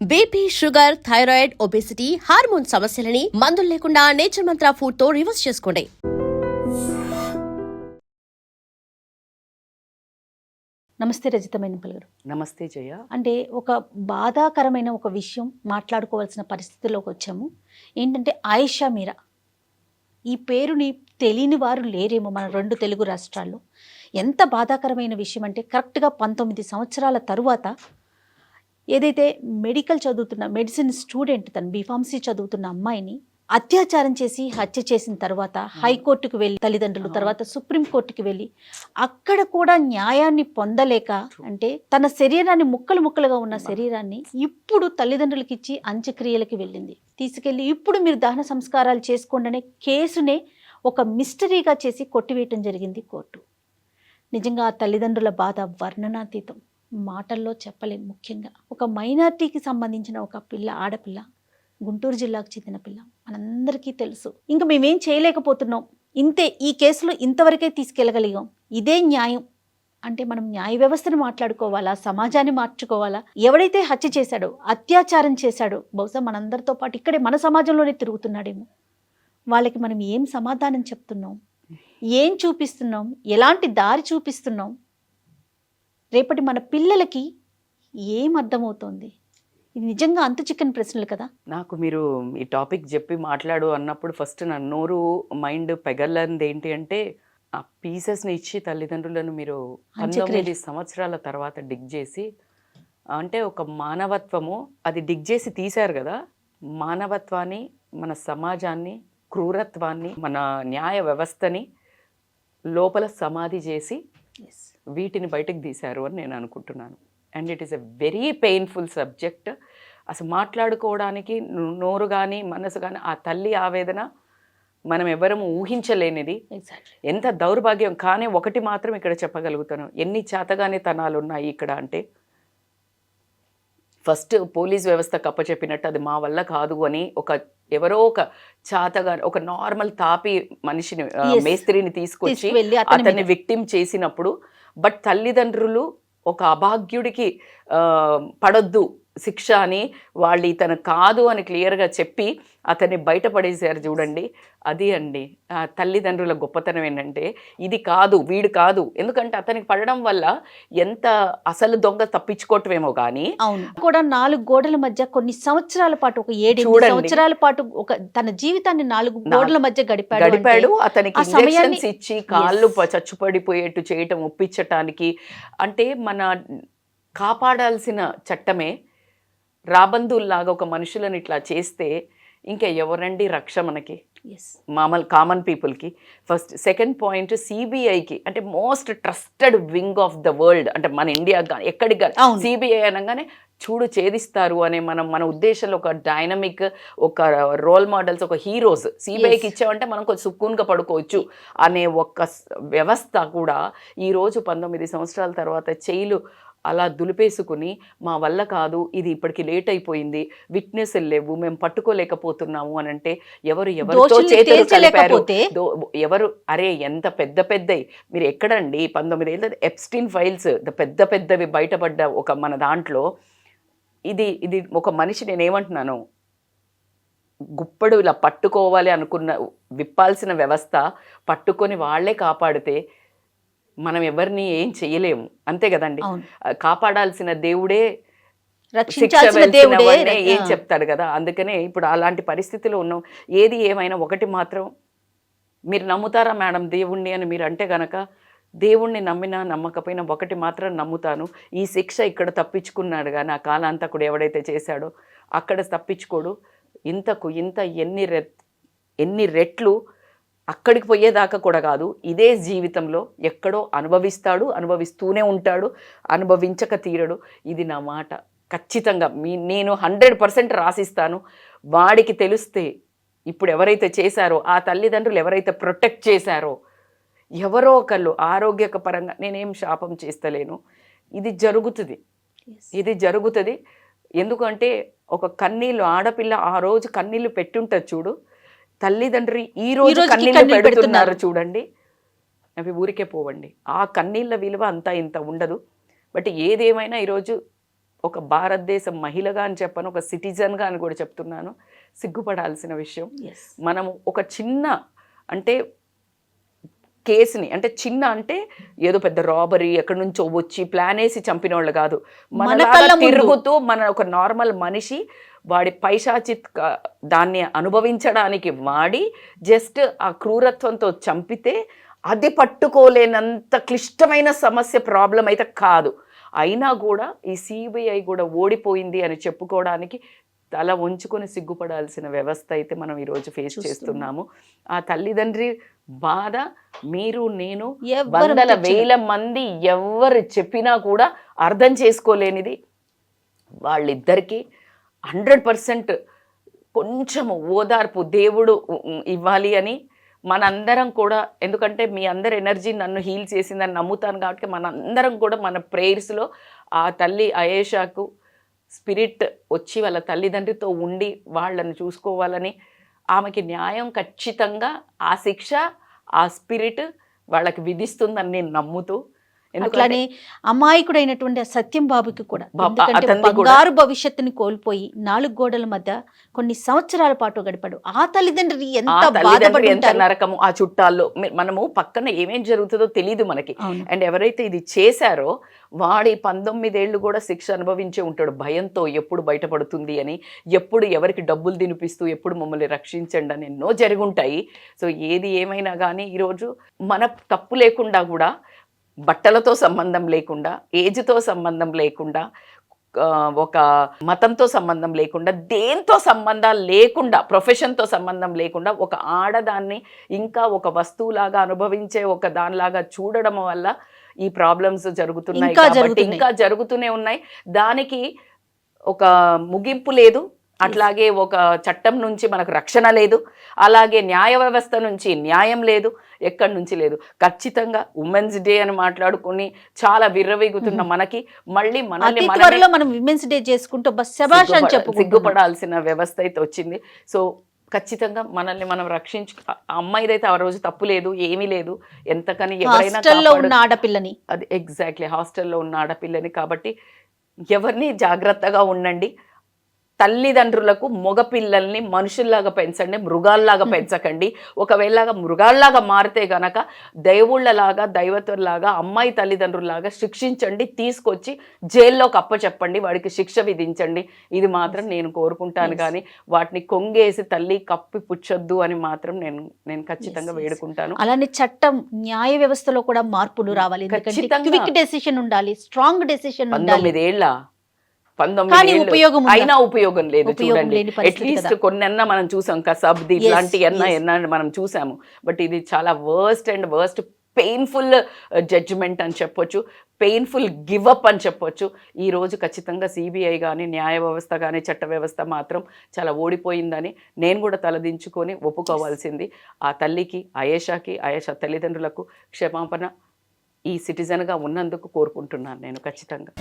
BP, sugar, thyroid, obesity, hormone సమస్యలని మందులు లేకుండా నేచర్ మంత్ర ఫుడ్ తో రివర్స్ చేసుకోండి. నమస్తే రజిత మేనపల్ గారు. నమస్తే జయ. అంటే ఒక బాధాకరమైన ఒక విషయం మాట్లాడుకోవాల్సిన పరిస్థితిలోకి వచ్చాము. ఏంటంటే ఆయిషా మీరా, ఈ పేరుని తెలియని వారు లేరేమో మన 2 తెలుగు రాష్ట్రాల్లో. ఎంత బాధాకరమైన విషయం అంటే కరెక్ట్గా 19 సంవత్సరాల తరువాత ఏదైతే మెడిసిన్ స్టూడెంట్, తను బీఫార్మసీ చదువుతున్న అమ్మాయిని అత్యాచారం చేసి హత్య చేసిన తర్వాత హైకోర్టుకు వెళ్ళి తల్లిదండ్రులు, తర్వాత సుప్రీంకోర్టుకి వెళ్ళి అక్కడ కూడా న్యాయాన్ని పొందలేక, అంటే తన శరీరాన్ని ముక్కలు ముక్కలుగా ఉన్న శరీరాన్ని ఇప్పుడు తల్లిదండ్రులకి ఇచ్చి అంత్యక్రియలకి వెళ్ళింది. తీసుకెళ్ళి ఇప్పుడు మీరు దహన సంస్కారాలు చేసుకోండి అనే కేసునే ఒక మిస్టరీగా చేసి కొట్టివేయటం జరిగింది కోర్టు. నిజంగా ఆ తల్లిదండ్రుల బాధ వర్ణనాతీతం, మాటల్లో చెప్పలేం. ముఖ్యంగా ఒక మైనార్టీకి సంబంధించిన ఒక ఆడపిల్ల, గుంటూరు జిల్లాకు చెందిన పిల్ల, మనందరికీ తెలుసు. ఇంకా మేమేం చేయలేకపోతున్నాం, ఇంతే, ఈ కేసులో ఇంతవరకే తీసుకెళ్ళగలిగాం, ఇదే న్యాయం అంటే మనం న్యాయ వ్యవస్థను మాట్లాడుకోవాలా, సమాజాన్ని మార్చుకోవాలా? ఎవడైతే హత్య చేశాడో, అత్యాచారం చేశాడో, బహుశా మనందరితో పాటు ఇక్కడే మన సమాజంలోనే తిరుగుతున్నాడేమో, వాళ్ళకి మనం ఏం సమాధానం చెప్తున్నాం, ఏం చూపిస్తున్నాం, ఎలాంటి దారి చూపిస్తున్నాం, రేపటి మన పిల్లలకి ఏం అర్థమవుతోంది? ఇది నిజంగా అంతు చిక్కని ప్రశ్నలు కదా. నాకు మీరు ఈ టాపిక్ చెప్పి మాట్లాడు అన్నప్పుడు ఫస్ట్ నా నోరు మైండ్ పెగలంది ఏంటి అంటే, ఆ పీసెస్ని ఇచ్చి తల్లిదండ్రులను మీరు 19 సంవత్సరాల తర్వాత డిగ్ చేసి, అంటే ఒక మానవత్వము అది డిగ్ చేసి తీశారు కదా, మానవత్వాన్ని, మన సమాజాన్ని, క్రూరత్వాన్ని, మన న్యాయ వ్యవస్థని లోపల సమాధి చేసి వీటిని బయటకు తీశారు అని నేను అనుకుంటున్నాను. And it is a very painful subject. అసలు మాట్లాడుకోవడానికి నోరు కానీ మనసు కానీ, ఆ తల్లి ఆవేదన మనం ఎవరము ఊహించలేనిది. ఎంత దౌర్భాగ్యం. కానీ ఒకటి మాత్రం ఇక్కడ చెప్పగలుగుతాను, ఎన్ని చేతగానే తనాలు ఉన్నాయి ఇక్కడ అంటే, ఫస్ట్ పోలీస్ వ్యవస్థ కప్పచెప్పినట్టు అది మా వల్ల కాదు అని ఎవరో ఒక చాతగా ఒక నార్మల్ తాపి మనిషిని, మేస్త్రిని తీసుకొచ్చి అతన్ని విక్టిమ్ చేసినప్పుడు, బట్ తల్లిదండ్రులు ఒక అభాగ్యుడికి పడొద్దు శిక్ష అని వాళ్ళు ఇతను కాదు అని క్లియర్గా చెప్పి అతన్ని బయటపడేశారు చూడండి. అది అండి తల్లిదండ్రుల గొప్పతనం. ఏంటంటే ఇది కాదు, వీడు కాదు, ఎందుకంటే అతనికి పడడం వల్ల ఎంత అసలు దొంగ తప్పించుకోవటమేమో కానీ కూడా 4 గోడల మధ్య కొన్ని సంవత్సరాల పాటు, ఒక 7 సంవత్సరాల పాటు ఒక తన జీవితాన్ని 4 గోడల మధ్య గడిపాడు. అతనికి ఇంజెక్షన్స్ ఇచ్చి కాళ్ళు చచ్చుపడిపోయేట్టు చేయటం ఒప్పించటానికి, అంటే మన కాపాడాల్సిన చట్టమే రాబందుల్లాగా ఒక మనుషులను ఇట్లా చేస్తే ఇంకా ఎవరండి రక్ష మనకి, కామన్ పీపుల్కి. ఫస్ట్. సెకండ్ పాయింట్, సిబిఐకి అంటే most trusted wing of the world, అంటే మన ఇండియా కానీ ఎక్కడికి కానీ సిబిఐ అనగానే చూడు ఛేదిస్తారు అనే మన ఉద్దేశంలో ఒక డైనమిక్, ఒక రోల్ మోడల్స్, ఒక హీరోస్ సిబిఐకి ఇచ్చామంటే మనం కొంచెం సుక్కూన్గా పడుకోవచ్చు అనే ఒక వ్యవస్థ కూడా ఈరోజు 19 సంవత్సరాల తర్వాత జైలు అలా దులిపేసుకుని మా వల్ల కాదు, ఇది ఇప్పటికి లేట్ అయిపోయింది, విట్నెస్లు లేవు, మేము పట్టుకోలేకపోతున్నాము అని అంటే ఎవరితో చేతులు కలిపారు, ఎవరు? అరే ఎంత పెద్దవి మీరు ఎక్కడండి, 19 ఏళ్ళ ఎప్స్టీన్ ఫైల్స్ పెద్దవి బయటపడ్డ ఒక మన దాంట్లో ఇది ఒక మనిషి, నేనేమంటున్నాను, గుప్పడు ఇలా పట్టుకోవాలి అనుకున్న విప్పాల్సిన వ్యవస్థ పట్టుకొని వాళ్లే కాపాడితే మనం ఎవరిని ఏం చెయ్యలేము, అంతే కదండి. కాపాడాల్సిన దేవుడే ఏం చెప్తాడు కదా. అందుకనే ఇప్పుడు అలాంటి పరిస్థితిలో ఉన్నాం. ఏది ఏమైనా ఒకటి మాత్రం, మీరు నమ్ముతారా మేడం దేవుణ్ణి అని మీరు అంటే గనక, దేవుణ్ణి నమ్మినా నమ్మకపోయినా ఒకటి మాత్రం నమ్ముతాను, ఈ శిక్ష ఇక్కడ తప్పించుకున్నాడు కానీ ఆ కాలాంతకుడు ఎవడైతే చేశాడో అక్కడ తప్పించుకోడు. ఇంతకు ఇంత ఎన్ని రెట్లు అక్కడికి పోయేదాకా కూడా కాదు, ఇదే జీవితంలో ఎక్కడో అనుభవిస్తూనే ఉంటాడు, అనుభవించక తీరడు. ఇది నా మాట. ఖచ్చితంగా నేను 100% రాసిస్తాను. వాడికి తెలిస్తే, ఇప్పుడు ఎవరైతే చేశారో, ఆ తల్లిదండ్రులు ఎవరైతే ప్రొటెక్ట్ చేశారో, ఎవరో ఒకళ్ళు ఆరోగ్యపరంగా, నేనేం శాపం చేస్తలేను, ఇది జరుగుతుంది. ఎందుకంటే ఒక కన్నీళ్ళు, ఆడపిల్ల ఆ రోజు కన్నీళ్ళు పెట్టుంటుంది చూడు, తల్లిదండ్రి ఈ రోజు కన్నీళ్ళు పెడుతున్నారు చూడండి, అవి ఊరికే పోవండి. ఆ కన్నీళ్ళ విలువ అంతా ఇంత ఉండదు. బట్ ఏదేమైనా ఈరోజు ఒక భారతదేశ మహిళగా అని చెప్పను, ఒక సిటిజన్గా అని కూడా చెప్తున్నాను, సిగ్గుపడాల్సిన విషయం. మనము ఒక చిన్న అంటే కేసుని అంటే చిన్న అంటే ఏదో పెద్ద రాబరీ ఎక్కడి నుంచో వచ్చి ప్లాన్ వేసి చంపిన వాళ్ళు కాదు, మన తిరుగుతూ మన ఒక నార్మల్ మనిషి వాడి పైశాచిత్ దాన్ని అనుభవించడానికి వాడి జస్ట్ ఆ క్రూరత్వంతో చంపితే అది పట్టుకోలేనంత క్లిష్టమైన సమస్య ప్రాబ్లం అయితే కాదు. అయినా కూడా ఈ సిబిఐ కూడా ఓడిపోయింది అని చెప్పుకోవడానికి తల వంచుకొని సిగ్గుపడాల్సిన వ్యవస్థ అయితే మనం ఈరోజు ఫేస్ చేస్తున్నాము. ఆ తల్లిదండ్రి బాధ మీరు నేను వందల వేల మంది ఎవరు చెప్పినా కూడా అర్థం చేసుకోలేనిది. వాళ్ళిద్దరికీ 100% కొంచెము ఓదార్పు దేవుడు ఇవ్వాలి అని మనందరం కూడా, ఎందుకంటే మీ అందరి ఎనర్జీ నన్ను హీల్ చేసిందని నమ్ముతాను కాబట్టి మనందరం కూడా మన ప్రేయర్స్లో ఆ తల్లి అయేషాకు స్పిరిట్ వచ్చి వాళ్ళ తల్లిదండ్రితో ఉండి వాళ్ళని చూసుకోవాలని, ఆమెకి న్యాయం ఖచ్చితంగా ఆ శిక్ష ఆ స్పిరిట్ వాళ్ళకి విధిస్తుందని నేను నమ్ముతూ, అట్లానే అమాయకుడైనటువంటి సత్యం బాబుకి కూడా బంగారు భవిష్యత్తుని కోల్పోయి 4 గోడల మధ్య కొన్ని సంవత్సరాల పాటు గడిపాడు. ఆ తల్లిదండ్రి ఎంత నరకము, ఆ చుట్టాల్లో మనము పక్కన ఏమేం జరుగుతుందో తెలియదు మనకి. అండ్ ఎవరైతే ఇది చేశారో వాడి 19 ఏళ్ళు కూడా శిక్ష అనుభవించే ఉంటాడు భయంతో, ఎప్పుడు బయటపడుతుంది అని, ఎప్పుడు ఎవరికి డబ్బులు తినిపిస్తూ ఎప్పుడు మమ్మల్ని రక్షించండి అని ఎన్నో జరుగుంటాయి. సో ఏది ఏమైనా కానీ ఈరోజు మన తప్పు లేకుండా కూడా, బట్టలతో సంబంధం లేకుండా, ఏజ్తో సంబంధం లేకుండా, ఒక మతంతో సంబంధం లేకుండా, దేంతో సంబంధాలు లేకుండా, ప్రొఫెషన్తో సంబంధం లేకుండా ఒక ఆడదాన్ని ఇంకా ఒక వస్తువులాగా అనుభవించే ఒక దానిలాగా చూడడం వల్ల ఈ ప్రాబ్లమ్స్ జరుగుతున్నాయి కాబట్టి ఇంకా జరుగుతూనే ఉన్నాయి. దానికి ఒక ముగింపు లేదు. అట్లాగే ఒక చట్టం నుంచి మనకు రక్షణ లేదు, అలాగే న్యాయ వ్యవస్థ నుంచి న్యాయం లేదు, ఎక్కడి నుంచి లేదు. ఖచ్చితంగా ఉమెన్స్ డే అని మాట్లాడుకుని చాలా విర్రవీగుతున్న మనకి మళ్ళీ మనల్ని మనం విమెన్స్ డే చేసుకుంటూ సిగ్గుపడాల్సిన వ్యవస్థ అయితే వచ్చింది. సో ఖచ్చితంగా మనల్ని మనం అమ్మాయిదైతే ఆ రోజు తప్పు లేదు, ఏమీ లేదు. ఎంతకని ఎవరైనా ఉన్న ఆడపిల్లని, అది ఎగ్జాక్ట్లీ హాస్టల్లో ఉన్న ఆడపిల్లని. కాబట్టి ఎవరిని జాగ్రత్తగా ఉండండి. తల్లిదండ్రులకు మగపిల్లల్ని మనుషుల్లాగా పెంచండి, మృగాల్లాగా పెంచకండి. ఒకవేళ మృగాల్లాగా మారితే గనక దేవుళ్ళలాగా దైవతుల్లాగా అమ్మాయి తల్లిదండ్రుల్లాగా శిక్షించండి, తీసుకొచ్చి జైల్లోకి అప్పచెప్పండి, వాడికి శిక్ష విధించండి. ఇది మాత్రం నేను కోరుకుంటాను. కానీ వాటిని కొంగేసి తల్లి కప్పి పుచ్చొద్దు అని మాత్రం నేను ఖచ్చితంగా వేడుకుంటాను. అలానే చట్టం న్యాయ వ్యవస్థలో కూడా మార్పులు రావాలి. క్విక్ డెసిషన్ ఉండాలి, స్ట్రాంగ్ డెసిషన్ ఉండాలి. 19 ఏళ్ళ 19 అయినా ఉపయోగం లేదు. చూడండి, అట్లీస్ట్ కొన్నన్నా మనం చూసాం, కసబ్ది ఇట్లాంటి ఎన్నా మనం చూసాము. బట్ ఇది చాలా వర్స్ట్ పెయిన్ఫుల్ జడ్జిమెంట్ అని చెప్పొచ్చు, పెయిన్ఫుల్ గివప్ అని చెప్పొచ్చు. ఈ రోజు ఖచ్చితంగా సిబిఐ కానీ న్యాయ వ్యవస్థ కానీ చట్ట వ్యవస్థ మాత్రం చాలా ఓడిపోయిందని నేను కూడా తలదించుకొని ఒప్పుకోవాల్సింది. ఆ తల్లికి, అయేషా తల్లిదండ్రులకు క్షమాపణ ఈ సిటిజన్గా ఉన్నందుకు కోరుకుంటున్నాను నేను ఖచ్చితంగా.